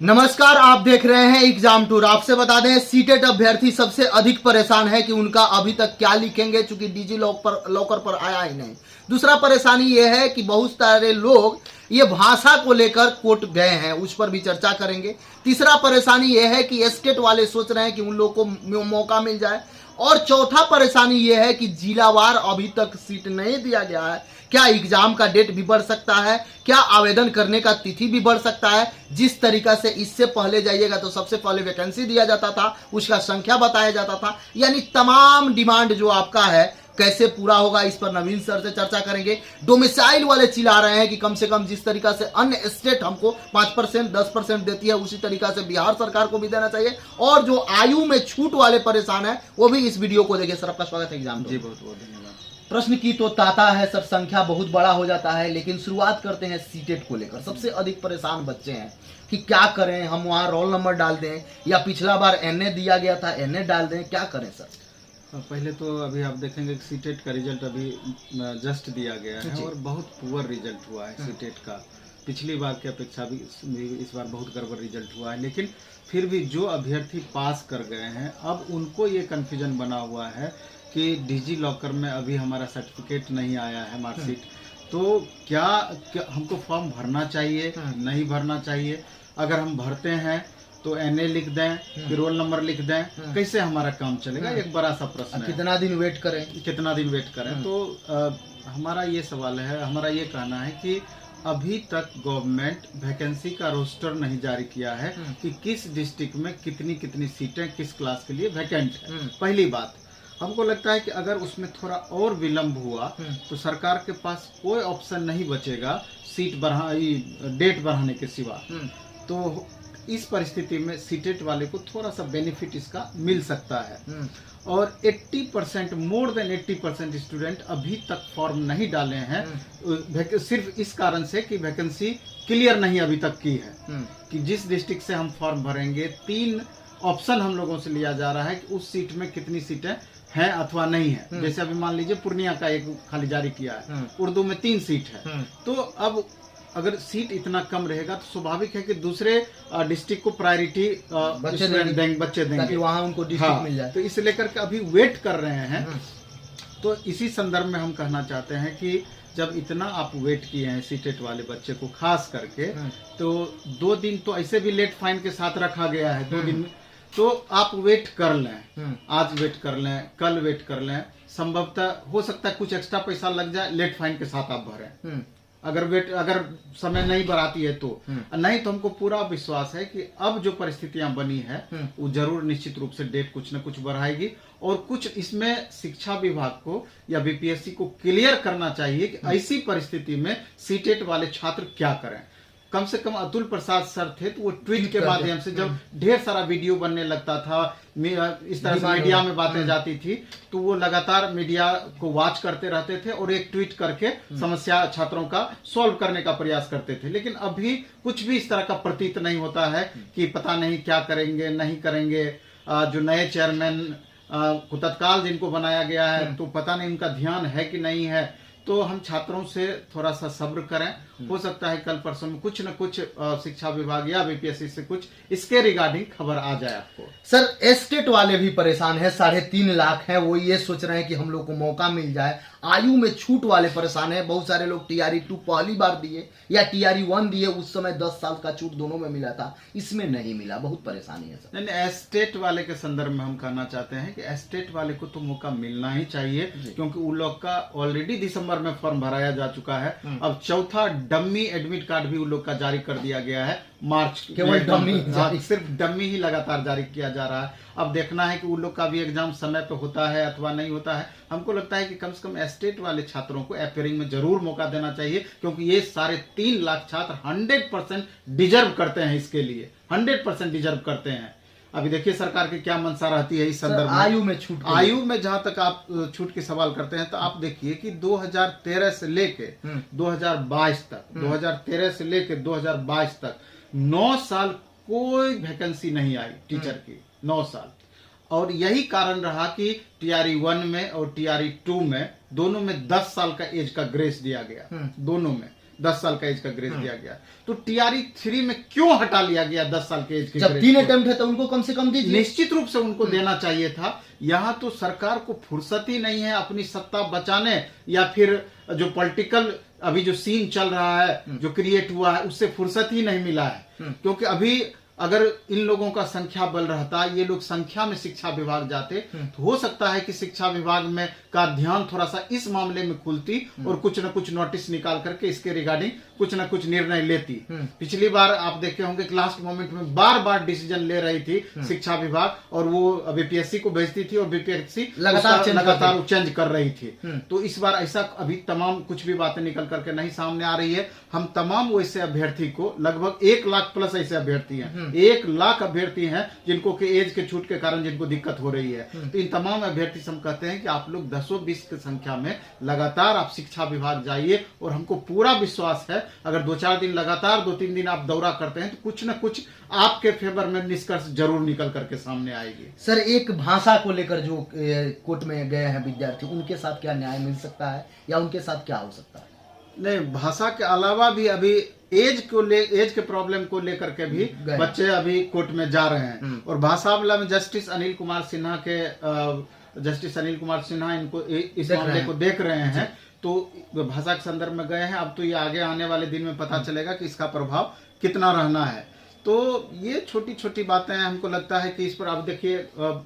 नमस्कार, आप देख रहे हैं एग्जाम टूर। आपसे बता दें, सीटेट अभ्यर्थी सबसे अधिक परेशान है कि उनका अभी तक क्या लिखेंगे, चूंकि डिजी लॉकर पर आया ही नहीं। दूसरा परेशानी यह है कि बहुत सारे लोग ये भाषा को लेकर कोर्ट गए हैं, उस पर भी चर्चा करेंगे। तीसरा परेशानी यह है कि एस्टेट वाले सोच रहे हैं कि उन लोगों को मौका मिल जाए। और चौथा परेशानी यह है कि जिलावार अभी तक सीट नहीं दिया गया है। क्या एग्जाम का डेट भी बढ़ सकता है? क्या आवेदन करने का तिथि भी बढ़ सकता है? जिस तरीका से इससे पहले जाइएगा तो सबसे पहले वैकेंसी दिया जाता था, उसका संख्या बताया जाता था, यानी तमाम डिमांड जो आपका है कैसे पूरा होगा, इस पर नवीन सर से चर्चा करेंगे। डोमिसाइल वाले चिल्ला रहे हैं कि कम से कम जिस तरीका से अन्य स्टेट हमको 5% 10% देती है, उसी तरीका से बिहार सरकार को भी देना चाहिए। और जो आयु में छूट वाले परेशान है वो भी इस वीडियो को देखिए। सर, आपका स्वागत है एग्जाम। जी, बहुत बहुत धन्यवाद। प्रश्न की तो ताता है सर, संख्या बहुत बड़ा हो जाता है, लेकिन शुरुआत करते हैं सीटेट को लेकर। सबसे अधिक परेशान बच्चे हैं कि क्या करें, हम वहाँ रोल नंबर डाल दें या पिछला बार एनए दिया गया था एनए डाल दें, क्या करें सर? पहले तो अभी आप देखेंगे कि सीटेट का रिजल्ट अभी जस्ट दिया गया है और बहुत पुअर रिजल्ट हुआ है सीटेट का। पिछली बार की अपेक्षा भी इस बार बहुत गड़बड़ रिजल्ट हुआ है, लेकिन फिर भी जो अभ्यर्थी पास कर गए हैं अब उनको ये कन्फ्यूजन बना हुआ है कि डिजी लॉकर में अभी हमारा सर्टिफिकेट नहीं आया है, मार्कशीट। तो क्या हमको फॉर्म भरना चाहिए, नहीं भरना चाहिए? अगर हम भरते हैं तो एनए लिख दें, फिर रोल नंबर लिख दें, कैसे हमारा काम चलेगा? एक बड़ा सा प्रश्न है। कितना दिन वेट करें? कितना दिन वेट करें? तो हमारा ये सवाल है, हमारा ये कहना है कि अभी तक गवर्नमेंट वैकेंसी का रोस्टर नहीं जारी किया है कि किस डिस्ट्रिक्ट में कितनी कितनी सीटें किस क्लास के लिए वैकेंट है। पहली बात, हमको लगता है कि अगर उसमें थोड़ा और विलंब हुआ तो सरकार के पास कोई ऑप्शन नहीं बचेगा डेट बढ़ाने के सिवा। तो इस परिस्थिति में सीटेट वाले को थोड़ा सा बेनिफिट इसका मिल सकता है। और 80% मोर देन 80% स्टूडेंट अभी तक फॉर्म नहीं डाले हैं, सिर्फ इस कारण से कि वैकेंसी क्लियर नहीं अभी तक की है। कि जिस डिस्ट्रिक्ट से हम फॉर्म भरेंगे 3 ऑप्शन हम लोगों से लिया जा रहा है कि उस सीट में कितनी सीटें हैं अथवा नहीं है। जैसे अभी मान लीजिए पूर्णिया का एक खाली जारी किया है, उर्दू में 3 सीट है। तो अब अगर सीट इतना कम रहेगा तो स्वाभाविक है कि दूसरे डिस्ट्रिक्ट को प्रायोरिटी बच्चे देंगे ताकि वहां उनको डिस्ट्रिक्ट मिल जाए। तो इसे लेकर के अभी वेट कर रहे हैं। तो इसी संदर्भ में हम कहना चाहते हैं कि जब इतना आप वेट किए हैं सीटेट वाले बच्चे को खास करके, तो 2 दिन तो ऐसे भी लेट फाइन के साथ रखा गया है। 2 दिन तो आप वेट कर लें, आज वेट कर लें, कल वेट कर लें। संभवतः हो सकता है कुछ एक्स्ट्रा पैसा लग जाए, लेट फाइन के साथ आप भरें। अगर समय नहीं बढ़ाती है तो नहीं, तो हमको पूरा विश्वास है कि अब जो परिस्थितियां बनी है वो जरूर निश्चित रूप से डेट कुछ न कुछ बढ़ाएगी। और कुछ इसमें शिक्षा विभाग को या बीपीएससी को क्लियर करना चाहिए कि ऐसी परिस्थिति में सीटेट वाले छात्र क्या करें। कम से कम अतुल प्रसाद सर थे तो वो ट्वीट के माध्यम से, जब ढेर सारा वीडियो बनने लगता था, इस तरह से मीडिया में बातें जाती थी, तो वो लगातार मीडिया को वॉच करते रहते थे और एक ट्वीट करके समस्या छात्रों का सॉल्व करने का प्रयास करते थे। लेकिन अभी कुछ भी इस तरह का प्रतीत नहीं होता है कि पता नहीं क्या करेंगे नहीं करेंगे। जो नए चेयरमैन को तत्काल जिनको बनाया गया है, तो पता नहीं उनका ध्यान है कि नहीं है। तो हम छात्रों से थोड़ा सा सब्र करें, हो सकता है कल परसों में कुछ न कुछ शिक्षा विभाग या बीपीएससी से कुछ इसके रिगार्डिंग खबर आ जाए आपको। सर, एस्टेट वाले भी परेशान है, 3.5 लाख हैं, वो ये सोच रहे हैं कि हम लोग को मौका मिल जाए। आयु में छूट वाले परेशान है, बहुत सारे लोग TRE 2 पहली बार दिए या TRE 1 दिए, उस समय 10 साल का छूट दोनों में मिला था, इसमें नहीं मिला। बहुत परेशानी है सर। नहीं, एस्टेट वाले के संदर्भ में हम कहना चाहते हैं कि एस्टेट वाले को तो मौका मिलना ही चाहिए, क्योंकि उन लोग का ऑलरेडी दिसंबर में फॉर्म भराया जा चुका है। अब चौथा डम्मी एडमिट कार्ड भी उन लोग का जारी कर दिया गया है मार्च। केवल डम्मी, सिर्फ डम्मी ही लगातार जारी किया जा रहा है। अब देखना है कि उन लोग का भी एग्जाम समय पे होता है अथवा नहीं होता है। हमको लगता है कि कम से कम एस्टेट वाले छात्रों को अपियरिंग में जरूर मौका देना चाहिए, क्योंकि ये 3.5 लाख छात्र 100% डिजर्व करते हैं, इसके लिए 100% डिजर्व करते हैं। अभी देखिए सरकार की क्या मंशा रहती है इस संदर्भ में। आयु में जहां तक आप छूट की सवाल करते हैं, तो आप देखिए कि 2013 से लेके 2022 तक 2013 से लेके 2022 तक 9 साल कोई वैकेंसी नहीं आई टीचर की, 9 साल। और यही कारण रहा कि TRE 1 में और TRE 2 में दोनों में 10 साल का एज का ग्रेस दिया गया, दोनों में 10 साल का एज का ग्रेस दिया गया। तो टीआरई 3 में क्यों हटा लिया गया 10 साल के एज के जब ग्रेस 3 को? अटेम्प्ट है तो उनको कम से कम दीजिए। निश्चित रूप से उनको देना चाहिए था। यहाँ तो सरकार को फुर्सत ही नहीं है अपनी सत्ता बचाने, या फिर जो पॉलिटिकल अभी जो सीन चल रहा है, जो क्रिएट हुआ है, उससे फुर्सत ही नहीं मिला है। क्योंकि अभी अगर इन लोगों का संख्या बल रहता, ये लोग संख्या में शिक्षा विभाग जाते, तो हो सकता है कि शिक्षा विभाग में का ध्यान थोड़ा सा इस मामले में खुलती और कुछ न कुछ नोटिस निकाल करके इसके रिगार्डिंग कुछ न कुछ निर्णय लेती। पिछली बार आप देखे होंगे कि लास्ट मोमेंट में बार बार डिसीजन ले रही थी शिक्षा विभाग, और वो बीपीएससी को भेजती थी और बीपीएससी लगातार चेंज कर रही थी। तो इस बार ऐसा अभी तमाम कुछ भी बातें निकल करके नहीं सामने आ रही है। हम तमाम वैसे अभ्यर्थी को, लगभग 1 लाख प्लस ऐसे अभ्यर्थी हैं, 1 लाख अभ्यर्थी हैं जिनको के एज के छूट के कारण जिनको दिक्कत हो रही है। तो इन तमाम अभ्यर्थी से हम कहते हैं कि आप लोग 10-20 की संख्या में लगातार आप शिक्षा विभाग जाइए, और हमको पूरा विश्वास है अगर 2-4 दिन लगातार 2-3 दिन आप दौरा करते हैं तो कुछ न कुछ आपके फेवर में निष्कर्ष जरूर निकल करके सामने आएगी। सर, एक भाषा को लेकर जो कोर्ट में गए हैं विद्यार्थी, उनके साथ क्या न्याय मिल सकता है या उनके साथ क्या हो सकता है? नहीं, भाषा के अलावा भी अभी एज के प्रॉब्लम को लेकर के भी बच्चे अभी कोर्ट में जा रहे हैं। और भाषा वाला में जस्टिस अनिल कुमार सिन्हा इनको इस मामले को देख रहे हैं, तो भाषा के संदर्भ में गए हैं। अब तो ये आगे आने वाले दिन में पता चलेगा कि इसका प्रभाव कितना रहना है। तो ये छोटी छोटी बातें हमको लगता है कि इस पर आप देखिए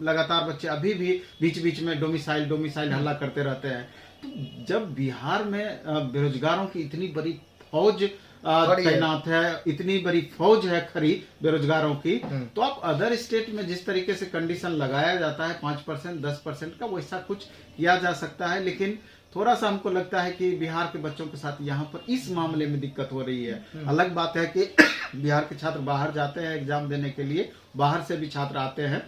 लगातार बच्चे अभी भी बीच बीच में डोमिसाइल हल्ला करते रहते हैं। तो जब बिहार में बेरोजगारों की इतनी बड़ी फौज तैनात है, इतनी बड़ी फौज है खरी बेरोजगारों की, तो आप अदर स्टेट में जिस तरीके से कंडीशन लगाया जाता है 5% 10% का, वैसा कुछ किया जा सकता है। लेकिन थोड़ा सा हमको लगता है कि बिहार के बच्चों के साथ यहाँ पर इस मामले में दिक्कत हो रही है। अलग बात है कि बिहार के छात्र बाहर जाते हैं एग्जाम देने के लिए, बाहर से भी छात्र आते हैं,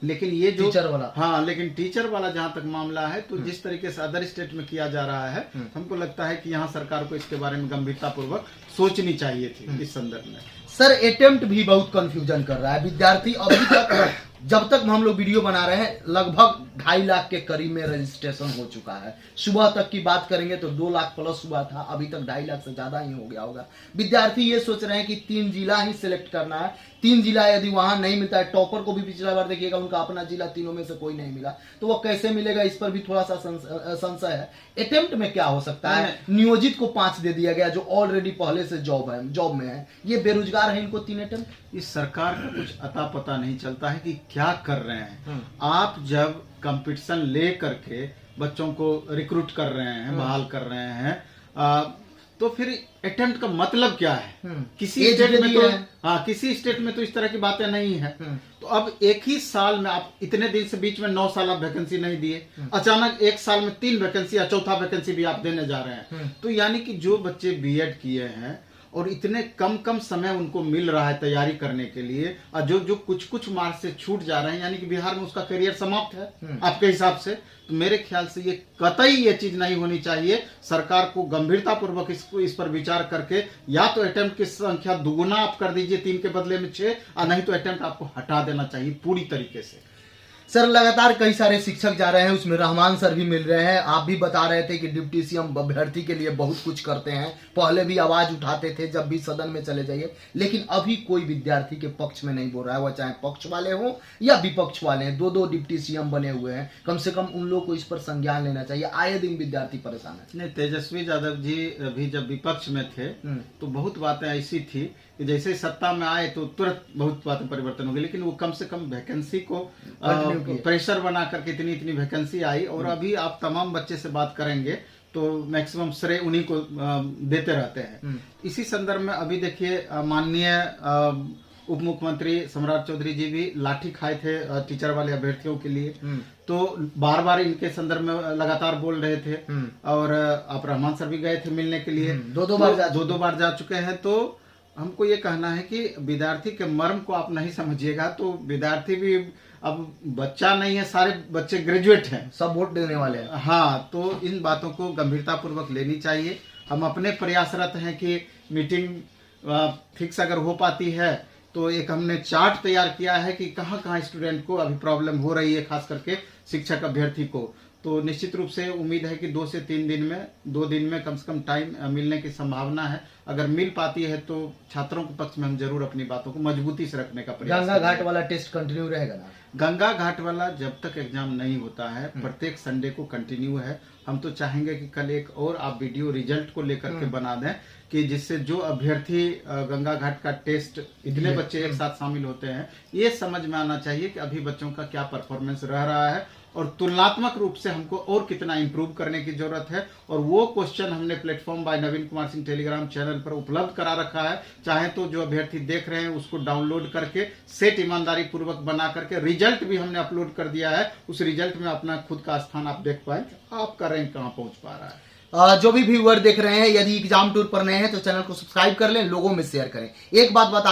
लेकिन ये जो टीचर वाला, हाँ, लेकिन टीचर वाला जहां तक मामला है, तो जिस तरीके से अदर स्टेट में किया जा रहा है, हमको लगता है कि यहाँ सरकार को इसके बारे में गंभीरता पूर्वक सोचनी चाहिए थी इस संदर्भ में। सर, अटेम्प्ट भी बहुत कंफ्यूजन कर रहा है विद्यार्थी। अभी तक जब तक हम लोग वीडियो बना रहे हैं लगभग 2.5 लाख के करीब में रजिस्ट्रेशन हो चुका है। सुबह तक की बात करेंगे तो 2 लाख प्लस हुआ था, अभी तक 2.5 लाख से ज्यादा ही हो गया होगा। विद्यार्थी ये सोच रहे हैं कि 3 जिला ही सिलेक्ट करना है, 3 जिला यदि वहां नहीं मिलता है, टॉपर को भी पिछला बार देखिएगा उनका अपना जिला तीनों में से कोई नहीं मिला, तो वो कैसे मिलेगा, इस पर भी थोड़ा सा संशय है। अटेम्प्ट में क्या हो सकता है? नियोजित को 5 दे दिया गया जो ऑलरेडी पहले से जॉब में है, ये बेरोजगार है, इनको 3 अटेम्प्ट। इस सरकार का कुछ अता पता नहीं चलता है कि क्या कर रहे हैं। आप जब कंपटीशन ले करके बच्चों को रिक्रूट कर रहे हैं, बहाल कर रहे हैं, तो फिर अटेम्प्ट का मतलब क्या है? किसी स्टेट में तो इस तरह की बातें नहीं है। तो अब एक ही साल में आप इतने दिन से बीच में 9 साल आप वैकेंसी नहीं दिए, अचानक एक साल में 3 वैकेंसी या चौथा वैकेंसी भी आप देने जा रहे हैं। तो यानी कि जो बच्चे बीएड किए हैं और इतने कम समय उनको मिल रहा है तैयारी करने के लिए, और जो कुछ मार्क्स से छूट जा रहे हैं, यानी कि बिहार में उसका करियर समाप्त है आपके हिसाब से। तो मेरे ख्याल से ये कतई ये चीज नहीं होनी चाहिए। सरकार को गंभीरता पूर्वक इस पर विचार करके या तो अटेम्प्ट की संख्या दुगुना आप कर दीजिए 3 के बदले में 6, और नहीं तो अटेम्प्ट आपको हटा देना चाहिए पूरी तरीके से। सर, लगातार कई सारे शिक्षक जा रहे हैं, उसमें रहमान सर भी मिल रहे हैं। आप भी बता रहे थे कि डिप्टी सीएम अभ्यर्थी के लिए बहुत कुछ करते हैं, पहले भी आवाज उठाते थे जब भी सदन में चले जाइए, लेकिन अभी कोई विद्यार्थी के पक्ष में नहीं बोल रहा है, वह चाहे पक्ष वाले हो या विपक्ष वाले हैं। 2 डिप्टी सीएम बने हुए हैं, कम से कम उन लोग को इस पर संज्ञान लेना चाहिए। आए दिन विद्यार्थी परेशान है। नहीं, तेजस्वी यादव जी भी जब विपक्ष में थे तो बहुत बातें ऐसी थी कि जैसे सत्ता में आए तो तुरंत बहुत बातें परिवर्तन हो गई, लेकिन वो कम से कम वैकेंसी को प्रेशर बना करके इतनी वैकेंसी आई। और अभी आप तमाम बच्चे से बात करेंगे तो मैक्सिमम श्रेय उन्हीं को देते रहते हैं। इसी संदर्भ में अभी देखिए माननीय उप मुख्यमंत्री सम्राट चौधरी जी भी लाठी खाए थे टीचर वाले अभ्यर्थियों के लिए, तो बार बार इनके संदर्भ में लगातार बोल रहे थे। और आप रहमान सर भी गए थे मिलने के लिए, 2 बार जा चुके हैं। तो हमको ये कहना है कि विद्यार्थी के मर्म को आप नहीं समझिएगा, तो विद्यार्थी भी अब बच्चा नहीं है, सारे बच्चे ग्रेजुएट हैं, सब वोट देने वाले हैं। हाँ, तो इन बातों को गंभीरता पूर्वक लेनी चाहिए। हम अपने प्रयासरत हैं कि मीटिंग फिक्स अगर हो पाती है तो एक हमने चार्ट तैयार किया है कि कहाँ कहाँ स्टूडेंट को अभी प्रॉब्लम हो रही है, खास करके शिक्षक अभ्यर्थी को। तो निश्चित रूप से उम्मीद है कि 2 से 3 दिन में 2 दिन में कम से कम टाइम मिलने की संभावना है। अगर मिल पाती है तो छात्रों के पक्ष में हम जरूर अपनी बातों को मजबूती से रखने का प्रयास गंगा घाट वाला टेस्ट कंटिन्यू रहेगा ना? गंगा घाट वाला जब तक एग्जाम नहीं होता है प्रत्येक संडे को कंटिन्यू है। हम तो चाहेंगे कि कल एक और आप वीडियो रिजल्ट को लेकर के बना दें कि जिससे जो अभ्यर्थी गंगा घाट का टेस्ट इतने बच्चे एक साथ शामिल होते हैं, ये समझ में आना चाहिए कि अभी बच्चों का क्या परफॉर्मेंस रह रहा है और तुलनात्मक रूप से हमको और कितना इंप्रूव करने की जरूरत है। और वो क्वेश्चन हमने प्लेटफॉर्म बाय नवीन कुमार सिंह टेलीग्राम चैनल पर उपलब्ध करा रखा है। चाहे तो जो अभ्यर्थी देख रहे हैं उसको डाउनलोड करके सेट ईमानदारी पूर्वक बना करके रिजल्ट भी हमने अपलोड कर दिया है। उस रिजल्ट में अपना खुद का स्थान आप देख पाए, आपका रैंक कहाँ पहुंच पा रहा है। जो भी व्यूअर देख रहे हैं, यदि एग्जाम टूर पर नए हैं तो चैनल को सब्सक्राइब कर लें, लोगों में शेयर करें। एक बात बता